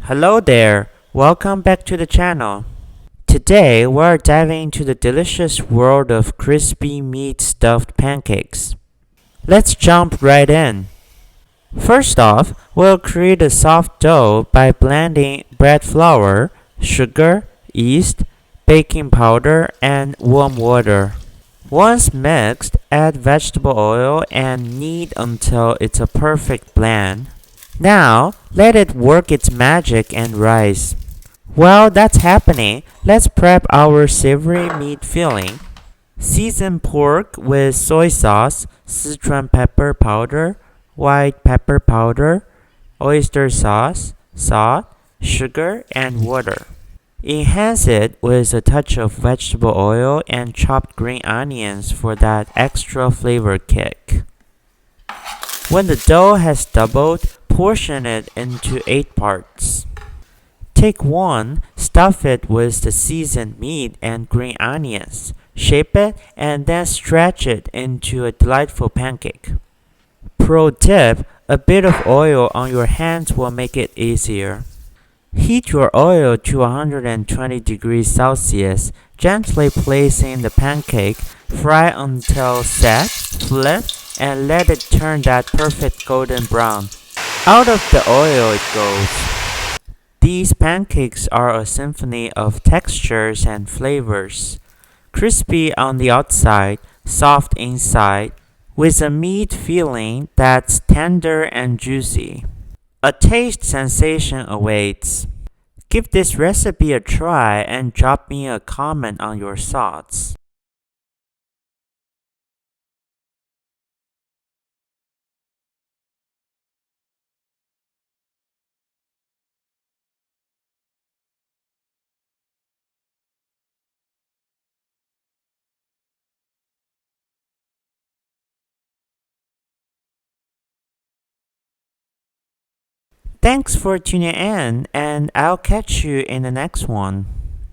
Hello there, welcome back to the channel. Today we're diving into the delicious world of crispy meat stuffed pancakes. Let's jump right in. First off, we'll create a soft dough by blending bread flour, sugar, yeast, baking powder, and warm water. Once mixed, add vegetable oil and knead until it's a perfect blend. Now, let it work its magic and rise. While that's happening, let's prep our savory meat filling. Season pork with soy sauce, Sichuan pepper powder, white pepper powder, oyster sauce, salt, sugar, and water. Enhance it with a touch of vegetable oil and chopped green onions for that extra flavor kick. When the dough has doubled, portion it into 8 parts. Take one, stuff it with the seasoned meat and green onions, shape it, and then stretch it into a delightful pancake. Pro tip, a bit of oil on your hands will make it easier. Heat your oil to 120 degrees Celsius, gently placing the pancake, fry until set, flip, and let it turn that perfect golden brown. Out of the oil it goes. These pancakes are a symphony of textures and flavors. Crispy on the outside, soft inside, with a meat filling that's tender and juicy. A taste sensation awaits. Give this recipe a try and drop me a comment on your thoughts. Thanks for tuning in, and I'll catch you in the next one.